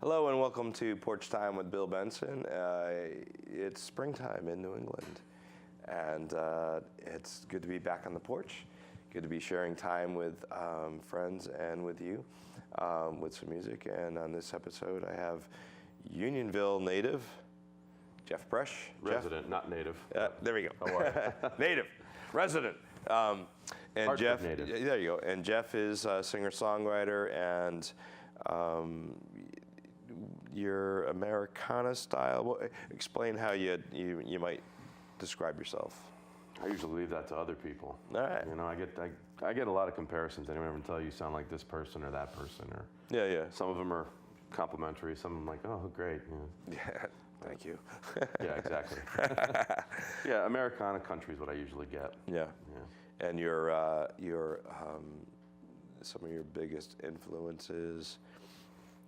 Hello and welcome to Porch Time with Bill Benson. It's springtime in New England, and it's good to be back on the porch. Good to be sharing time with friends and with you with some music. And on this episode, I have Unionville native Jeff Prezch. Resident, not native. There we go. How are you? Native, resident. And Hartford Jeff, native. there you go. And Jeff is a singer-songwriter, and your Americana style. Well, explain how you might describe yourself. I usually leave that to other people. All right. You know, I get a lot of comparisons. Anyone ever tell you sound like this person or that person, or Yeah. some of them are complimentary. Some of them like, oh, great. Yeah. Thank you. Yeah, exactly. Yeah, Americana country is what I usually get. Yeah. Yeah. And your some of your biggest influences.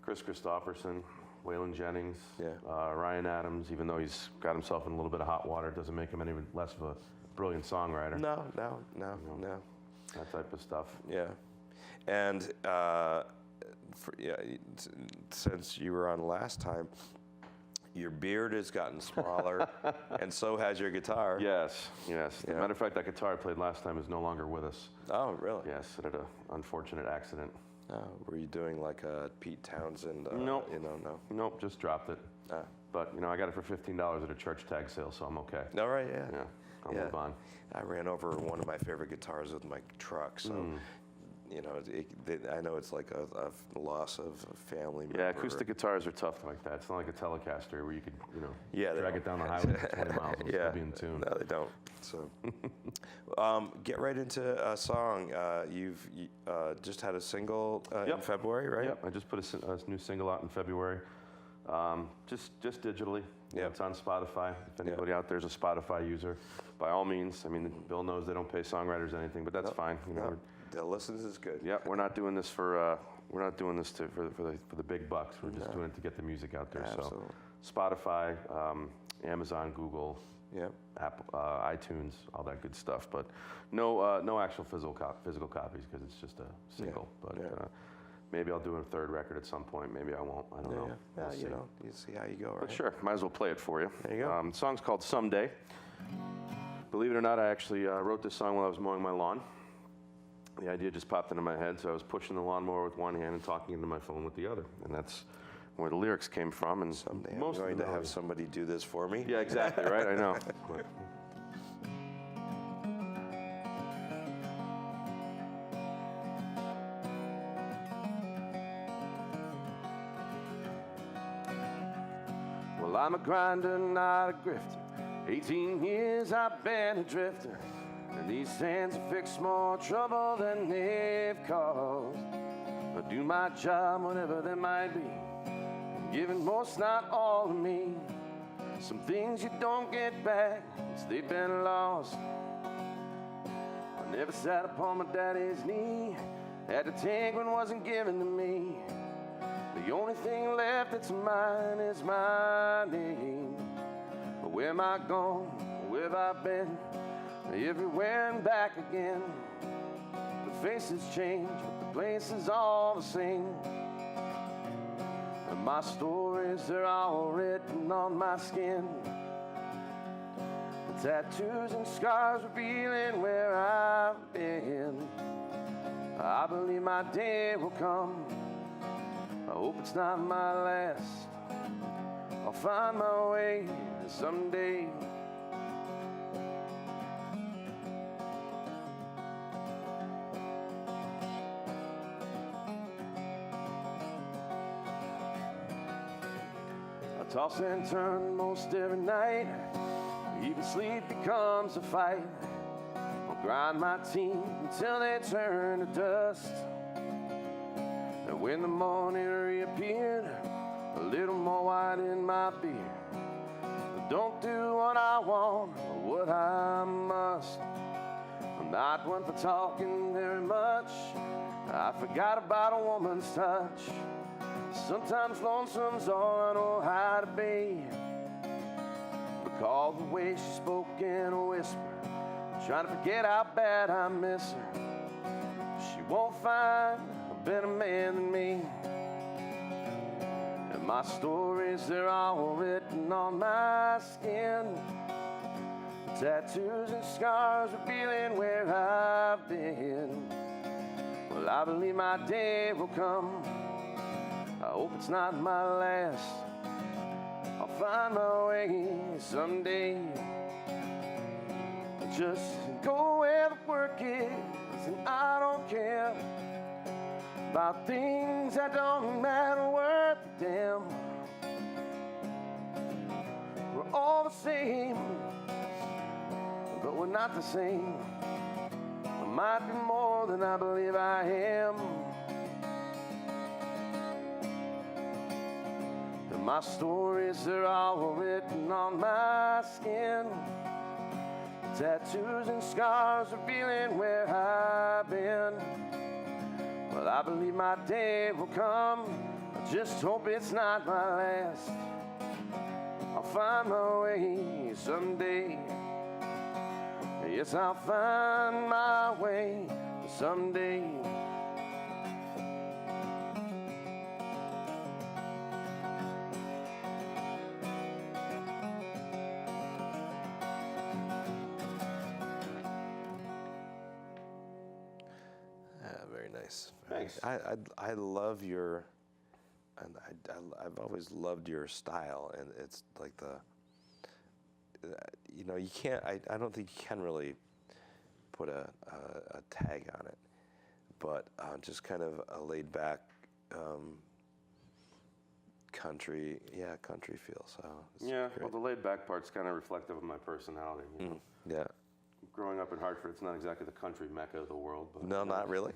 Chris Christopherson, Waylon Jennings, Yeah. Ryan Adams. Even though he's got himself in a little bit of hot water, it doesn't make him any less of a brilliant songwriter. No. That type of stuff. Yeah. And since you were on last time, your beard has gotten smaller, and so has your guitar. Yes. As a Yeah. matter of fact, that guitar I played last time is no longer with us. Oh, really? Yes, it had an unfortunate accident. Oh, were you doing like a Pete Townsend? Nope. No. Nope, just dropped it. Ah. But, I got it for $15 at a church tag sale, so I'm okay. All right, yeah. Yeah, I'll Yeah. move on. I ran over one of my favorite guitars with my truck, so I know it's like a loss of a family member. Yeah, acoustic guitars are tough like that. It's not like a Telecaster where you could, Yeah, they drag don't. it down the highway for 20 miles and still be in tune. No, they don't. So, get right into a song. You've just had a single in Yep. February, right? Yep, I just put a new single out in February. Just digitally. Yep. It's on Spotify. If anybody out there is a Spotify user, by all means. I mean, Bill knows they don't pay songwriters anything, but that's fine. The listens is good. Yeah, we're not doing this for the big bucks. We're just doing it to get the music out there. Absolutely. So, Spotify, Amazon, Google, Yep. Apple, iTunes, all that good stuff. But no actual physical copies because it's just a single. But maybe I'll do a third record at some point. Maybe I won't. I don't know. Yeah, We'll see. you see how you go, right? But sure, might as well play it for you. There you go. The song's called Someday. Believe it or not, I actually wrote this song while I was mowing my lawn. The idea just popped into my head, so I was pushing the lawnmower with one hand and talking into my phone with the other. And that's where the lyrics came from. And Someday I'm most of going the to have melody- somebody do this for me. Yeah, exactly, right? I know. But- Well, I'm a grinder, not a grifter. 18 years I've been a drifter. And these hands have fixed more trouble than they've caused. I do my job, whatever that might be. I'm giving most, not all of me. Some things you don't get back, once they've been lost. I never sat upon my daddy's knee. Had to take what wasn't given to me. The only thing left that's mine is my name. But where am I gone? Where have I been? Everywhere and back again. The faces change, but the place is all the same. And my stories, they're all written on my skin. The tattoos and scars revealing where I've been. I believe my day will come. I hope it's not my last. I'll find my way someday. I toss and turn most every night. Even sleep becomes a fight. I'll grind my teeth until they turn to dust. And when the morning reappeared, a little more white in my beard. I don't do what I want or what I must. I'm not one for talking very much. I forgot about a woman's touch. Sometimes lonesome's all I know how to be. Recall the way she spoke in a whisper, trying to forget how bad I miss her. She won't find a better man than me. And My stories, they're all written on my skin. Tattoos and scars revealing where I've been. Well, I believe my day will come. I hope it's not my last. I'll find my way someday. Just go where the work is, and I don't care about things that don't matter worth a damn. We're all the same, but we're not the same. I might be more than I believe I am. And my stories, they're all written on my skin. Tattoos and scars revealing where I've been. Well, I believe my day will come. I just hope it's not my last. I'll find my way someday. Yes, I'll find my way someday. Very nice. Thanks. I love your, and I've always loved your style, and it's like you can't. I don't think you can really put a tag on it, but just kind of a laid back country feel. So it's Yeah, great. well, the laid back part's kind of reflective of my personality. You know? Yeah. Growing up in Hartford, it's not exactly the country mecca of the world. But, No, not really.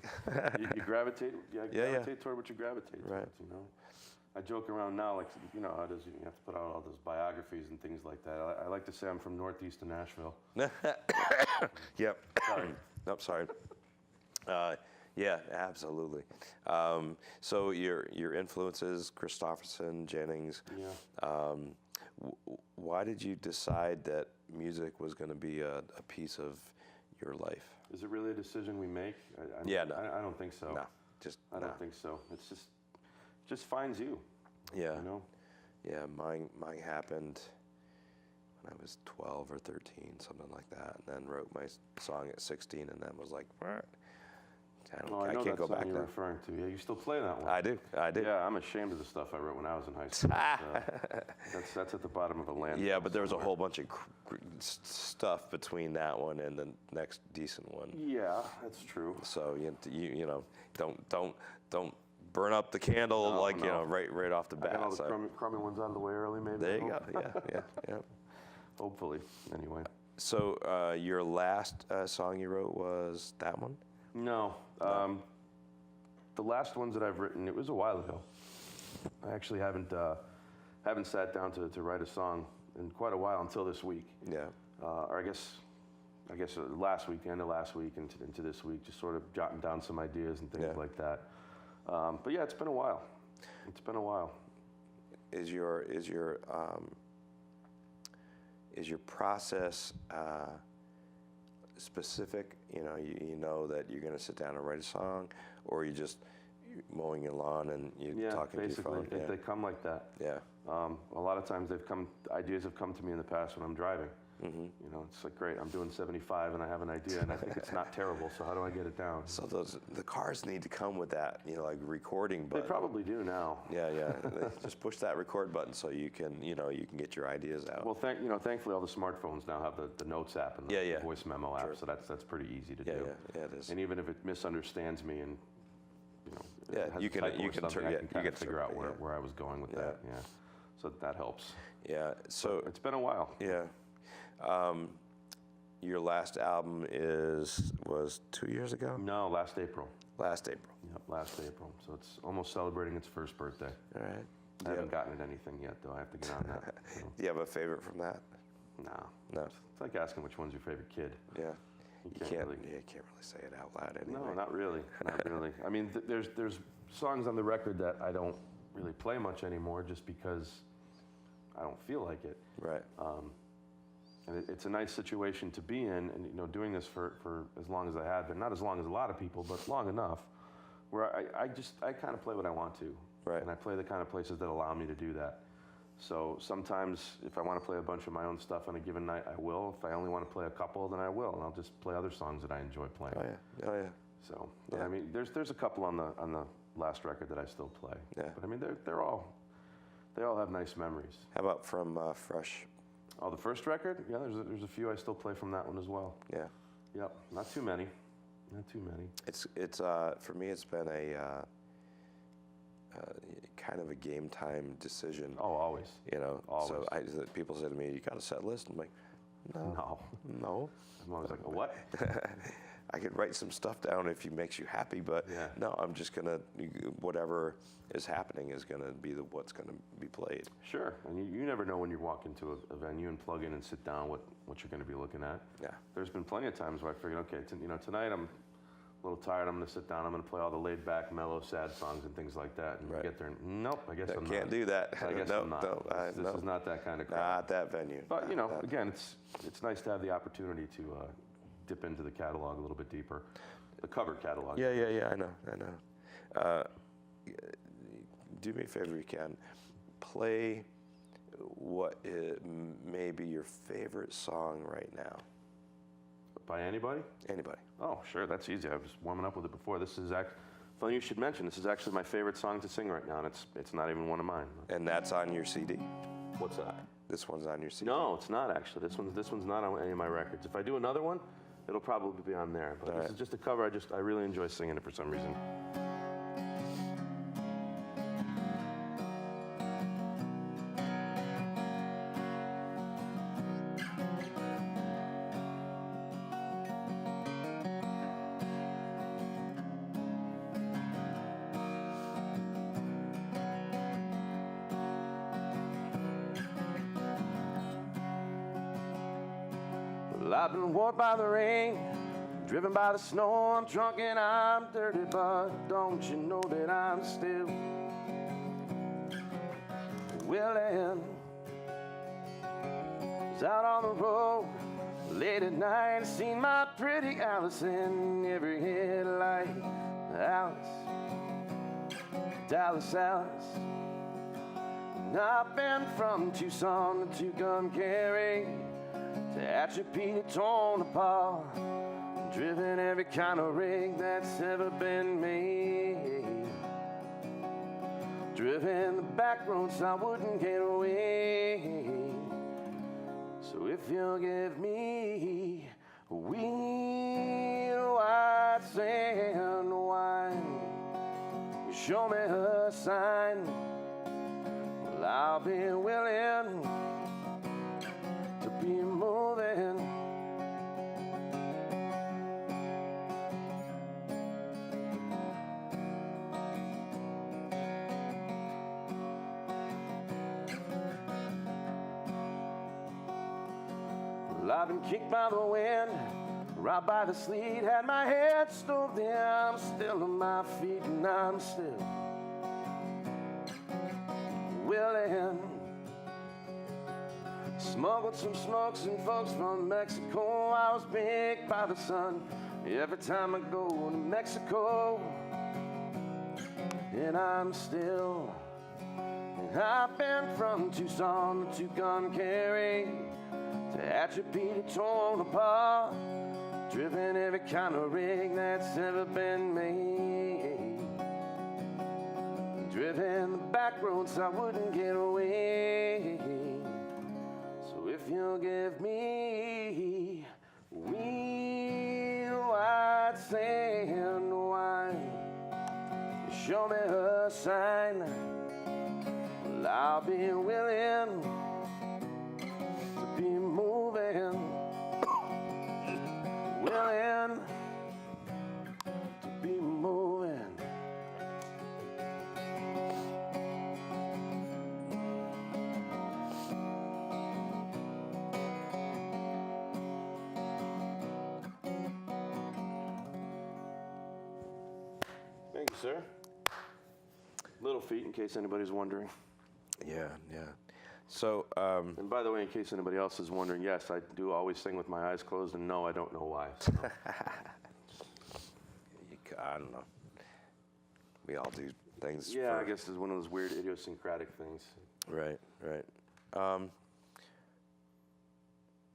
you gravitate. Yeah. Gravitate toward what you gravitate Right. towards. You know, I joke around now, like how does you have to put out all those biographies and things like that. I like to say I'm from northeast of Nashville. Yep. Sorry. Nope. Sorry. Yeah, absolutely. So your influences, Christopherson, Jennings. Yeah. Why did you decide that music was going to be a piece of your life? Is it really a decision we make? Yeah, no. I don't think so. No, I don't think so. It's just finds you. Yeah. You know. Yeah, mine happened when I was 12 or 13, something like that, and then wrote my song at 16, and then was like, I know can't go that song back you're now. referring to. Yeah, you still play that one. I do. Yeah, I'm ashamed of the stuff I wrote when I was in high school. That's at the bottom of a landfill. Yeah, but there was a somewhere. whole bunch of stuff between that one and the next decent one. Yeah, that's true. So don't burn up the candle right off the I bat. got all the So crummy ones out of the way early, maybe. there I you hope. go. Yeah. Hopefully, anyway. So your last song you wrote was that one? No. The last ones that I've written, it was a while ago. I actually haven't sat down to write a song in quite a while until this week. Yeah. Or I guess last week, the end of last week into this week, just sort of jotting down some ideas and things like that. But yeah, it's been a while. It's been a while. Is your process specific? You know that you're going to sit down and write a song, or you just mowing your lawn and you're talking to your phone? Basically, they come like that. Yeah. A lot of times ideas have come to me in the past when I'm driving. Mm-hmm. It's like, great, I'm doing 75 and I have an idea and I think it's not terrible, so how do I get it down? So the cars need to come with that, like recording button. They probably do now. Yeah. Just push that record button so you can get your ideas out. Well, thankfully all the smartphones now have the Notes app and the voice memo app, so that's pretty easy to do. Yeah, it is. And even if it misunderstands me and it has you a can typo or something, I can kind of figure out yeah. where I was going with that. Yeah, so that helps. Yeah. So it's been a while. Yeah. Your last album was 2 years ago? No, last April. Last April. Yep, last April. So it's almost celebrating its first birthday. All right. I haven't gotten it anything yet, though. I have to get on that. So. Do you have a favorite from that? No. It's like asking which one's your favorite kid. Yeah. You can't really say it out loud anyway. No, not really. Not really. I mean, there's songs on the record that I don't really play much anymore just because I don't feel like it. Right. And it's a nice situation to be in, and doing this for as long as I have been, not as long as a lot of people, but long enough. where I kind of play what I want to. Right. And I play the kind of places that allow me to do that. So sometimes if I want to play a bunch of my own stuff on a given night, I will. If I only want to play a couple, then I will, and I'll just play other songs that I enjoy playing. Oh yeah. Oh yeah. So, but Yeah. I mean, there's a couple on the last record that I still play. Yeah. But I mean, they all have nice memories. How about from Fresh? Oh, the first record? Yeah, there's a few I still play from that one as well. Yeah. Yep, not too many. Not too many. It's for me. It's been a kind of a game time decision. Oh, always. You know. Always. So people say to me, "You got a set list?" I'm like, No. I'm always like, oh, what? I could write some stuff down if it makes you happy, but Yeah. no, I'm just gonna whatever is happening is gonna be what's gonna be played. Sure, and you never know when you walk into a venue and plug in and sit down what you're going to be looking at. Yeah. There's been plenty of times where I figured, okay, tonight I'm a little tired. I'm going to sit down. I'm going to play all the laid back, mellow, sad songs and things like that. And Right. you get there, and nope, I guess I I'm can't not. do that. I guess No, I'm not. no, This is not that kind of crowd. Not that venue. But Not that. again, it's nice to have the opportunity to dip into the catalog a little bit deeper, the covered catalog. Yeah. I know. Do me a favor, you can play what may be your favorite song right now. By anybody? Anybody. Oh, sure, that's easy. I was warming up with it before. This is funny you should mention. This is actually my favorite song to sing right now, and it's not even one of mine. And that's on your CD. What's that? This one's on your CD. No, it's not actually. This one's not on any of my records. If I do another one, it'll probably be on there. But this is just a cover. I really enjoy singing it for some reason. Well, I've been warped by the rain, driven by the snow. I'm drunk and I'm dirty, but don't you know that I'm still willing? I was out on the road late at night, seen my pretty Alice in every headlight. Alice, Dallas Alice. And I've been from Tucson to Tucumcari, to Atchipete, torn apart, driven every kind of rig that's ever been made, driven the back roads I wouldn't get away. So if you'll give me a wheel white sand wine, show me a sign, well, I'll be willing to be moving. Well, I've been kicked by the wind, robbed by the sleet, had my head stove in. I'm still on my feet and I'm still willing. Smuggled some smokes and folks from Mexico. I was baked by the sun every time I go to Mexico. And I'm still, and I've been from Tucson to Tucumcari, to Atchipete, torn apart, driven every kind of rig that's ever been made, driven the back roads I wouldn't get away. So if you'll give me wheel white sand wine, show me a sign, well, I'll be willing to be moving, willing to be moving. Thank you, sir. Little Feet, in case anybody's wondering. Yeah. So, And by the way, in case anybody else is wondering, yes, I do always sing with my eyes closed, and no, I don't know why. So. I don't know. we all do things. Yeah, I guess it's one of those weird idiosyncratic things. Right.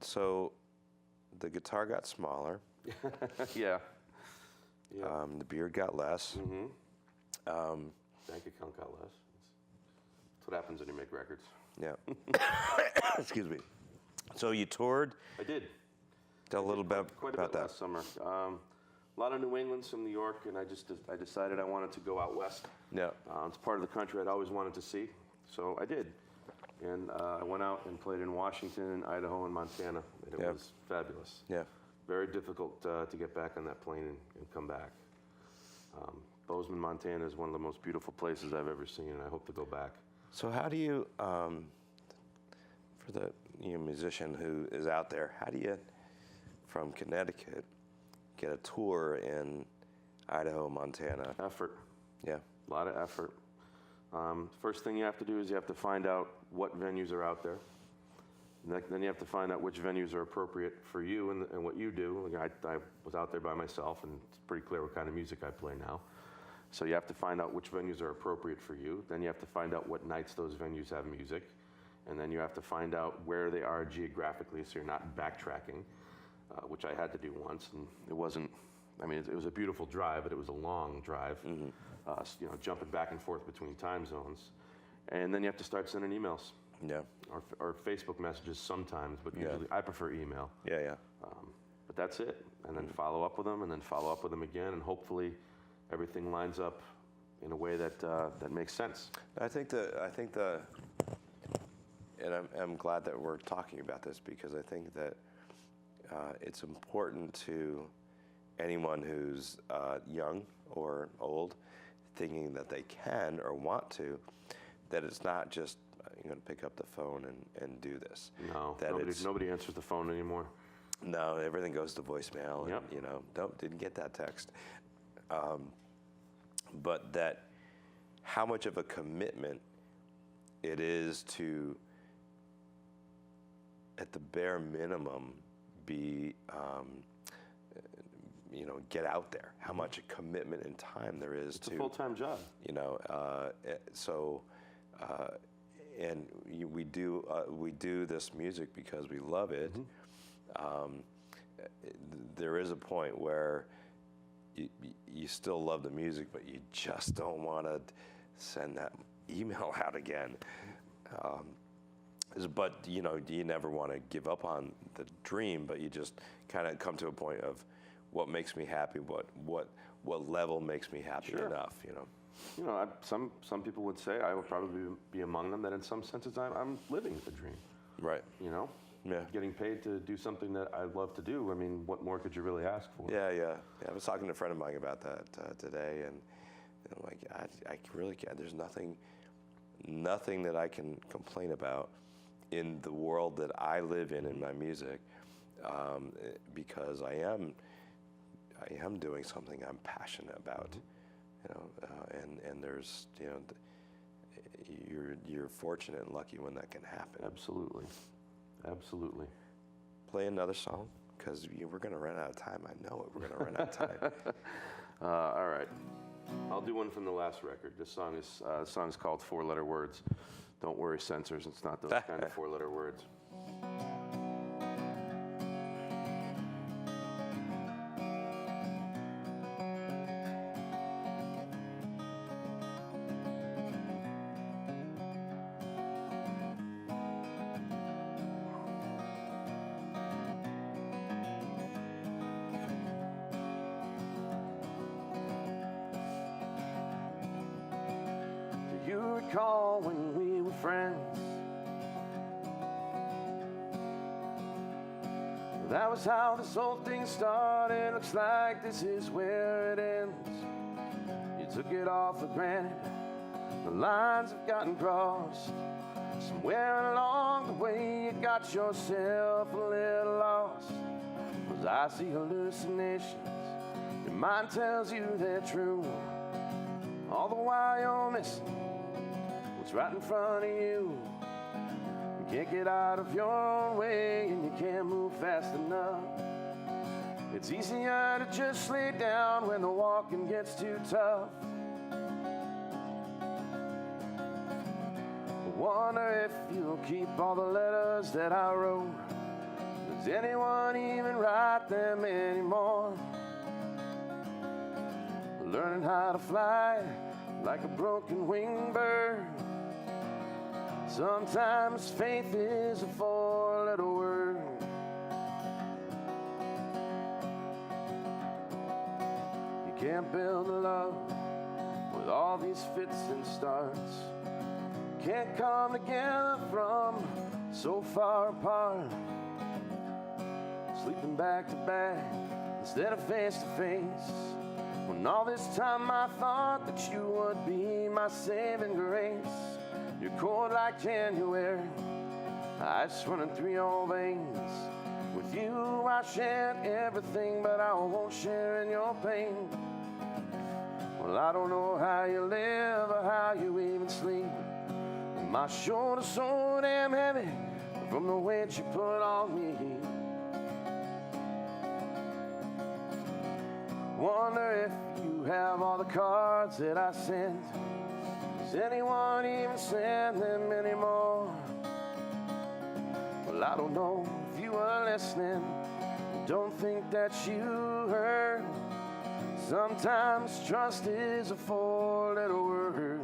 So the guitar got smaller. Yeah. The beard got less. Bank account got less. That's what happens when you make records. Yeah. Excuse me. So you toured. I did. Tell a little bit Quite a about bit that. last summer. A lot of New England, some New York, and I decided I wanted to go out west. Yeah. It's part of the country I'd always wanted to see, so I did. And I went out and played in Washington, Idaho, and Montana, and it was fabulous. Yeah. Very difficult to get back on that plane and come back. Bozeman, Montana is one of the most beautiful places I've ever seen, and I hope to go back. So how do you, for the musician who is out there, how do you, from Connecticut, get a tour in Idaho, Montana? Effort. Yeah. A lot of effort. First thing you have to do is you have to find out what venues are out there. Then you have to find out which venues are appropriate for you and what you do. Like I was out there by myself, and it's pretty clear what kind of music I play now. So you have to find out which venues are appropriate for you. Then you have to find out what nights those venues have music. And then you have to find out where they are geographically so you're not backtracking, which I had to do once. And it wasn't, I mean, it was a beautiful drive, but it was a long drive, jumping back and forth between time zones. And then you have to start sending emails. Yeah. Or Facebook messages sometimes, but usually I prefer email. Yeah. But that's it. And then follow up with them, and then follow up with them again, and hopefully everything lines up in a way that that makes sense. I think and I'm glad that we're talking about this, because I think that it's important to anyone who's young or old, thinking that they can or want to, that it's not just you're going to pick up the phone and do this. No, that nobody answers the phone anymore. No, everything goes to voicemail. Yep. And, didn't get that text. But that how much of a commitment it is to, at the bare minimum, be, get out there. How much commitment and time there is It's a full-time job. And we do this music because we love it. There is a point where you still love the music, but you just don't want to send that email out again. But you never want to give up on the dream, but you just kind of come to a point of what makes me happy, what level makes me happy enough. Some people would say, I would probably be among them, that in some senses I'm living the dream. Right. Yeah. Getting paid to do something that I love to do. I mean, what more could you really ask for? Yeah. I was talking to a friend of mine about that today, and I'm like, I really can't. There's nothing that I can complain about in the world that I live in my music, because I am doing something I'm passionate about. And there's, you're fortunate and lucky when that can happen. Absolutely. Play another song, because we're going to run out of time. I know it. We're going to run out of time. All right. I'll do one from the last record. This song is called 4-Letter Words. Don't worry, censors. It's not those kind of 4-letter words. Do you recall when we were friends? That was how this whole thing started. Looks like this is where it ends. You took it all for granted. The lines have gotten crossed. Somewhere along the way you got yourself a little lost. 'Cause I see hallucinations. Your mind tells you they're true. All the while you're missing what's right in front of you. You can't get out of your own way, and you can't move fast enough. It's easier to just lay down when the walking gets too tough. Wonder if you'll keep all the letters that I wrote. Does anyone even write them anymore? Learning how to fly like a broken winged bird. Sometimes faith is a four-letter word. You can't build a love with all these fits and starts. Can't come together from so far apart. Sleeping back to back instead of face to face. When all this time I thought that you would be my saving grace. You're cold like January, ice running through your veins. With you I share everything, but I won't share in your pain. Well, I don't know how you live or how you even sleep. My shoulder's so damn heavy from the weight you put on me. Wonder if you have all the cards that I sent. Does anyone even send them anymore? Well, I don't know if you were listening. Don't think that you heard. Sometimes trust is a four-letter word.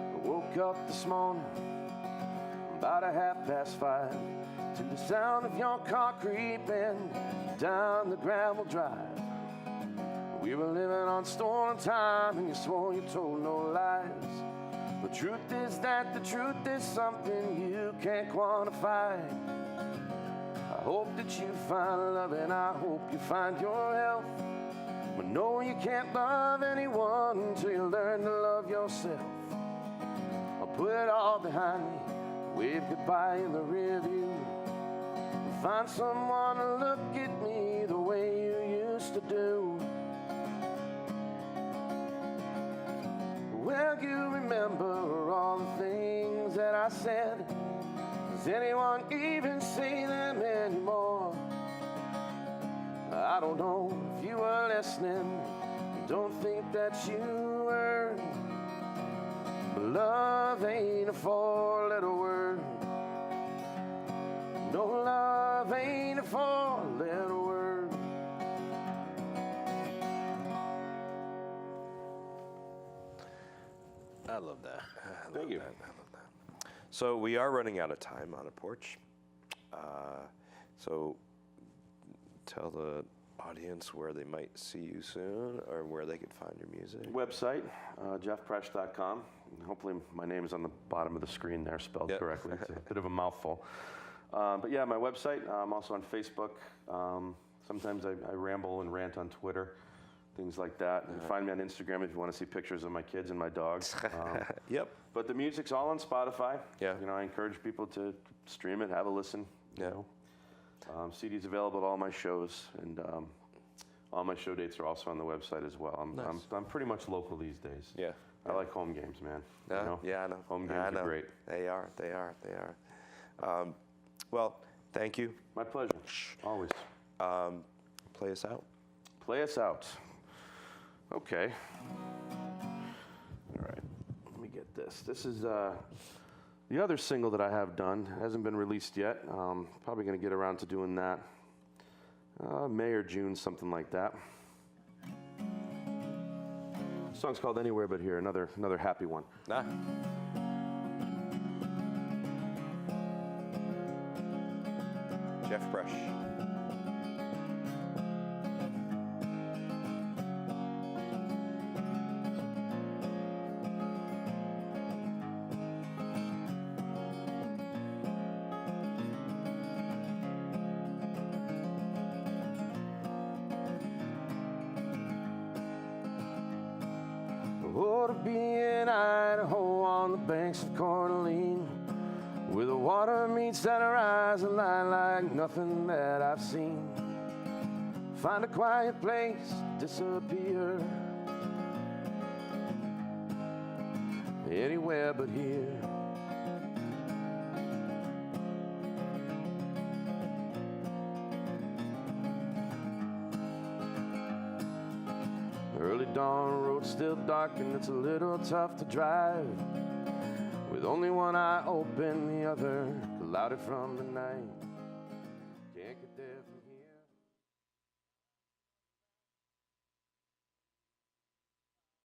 I woke up this morning about 5:30 to the sound of your car creeping down the gravel drive. We were living on stolen time and you swore you told no lies. The truth is that the truth is something you can't quantify. I hope that you find love and I hope you find your health. But no, you can't love anyone until you learn to love yourself. I'll put it all behind me, wave goodbye in the rear view. Find someone to look at me the way you used to do. Well, you remember all the things that I said. Does anyone even say them anymore? I don't know if you were listening. Don't think that you were. But love ain't a four-letter word. No, love ain't a four-letter word. I love that. Thank you. I love that. So we are running out of time on a porch. So tell the audience where they might see you soon or where they could find your music. Website, jeffprezch.com. Hopefully my name is on the bottom of the screen there, spelled Yep. correctly. It's a bit of a mouthful. But yeah, my website. I'm also on Facebook. Sometimes I ramble and rant on Twitter, things like that. And find me on Instagram if you want to see pictures of my kids and my dogs. Yep. But the music's all on Spotify. Yeah. You know, I encourage people to stream it, have a listen. Yeah. You know. CD's available at all my shows, and all my show dates are also on the website as well. I'm pretty much local these days. Yeah. I like home games, man. Yeah, You know? yeah, I know. Home I games know. are great. They are. Well, thank you. My pleasure. Always. Play us out. Play us out. Okay. All right. Let me get this. This is the other single that I have done. It hasn't been released yet. Probably going to get around to doing that. May or June, something like that. The song's called Anywhere But Here. Another happy one. Nah. Jeff Prezch. Oh, to be in Idaho on the banks of Coeur d'Alene, where the water meets that horizon line like nothing that I've seen. Find a quiet place to disappear, anywhere but here. still dark and it's a little tough to drive. With only one eye open, the other clouded from the night.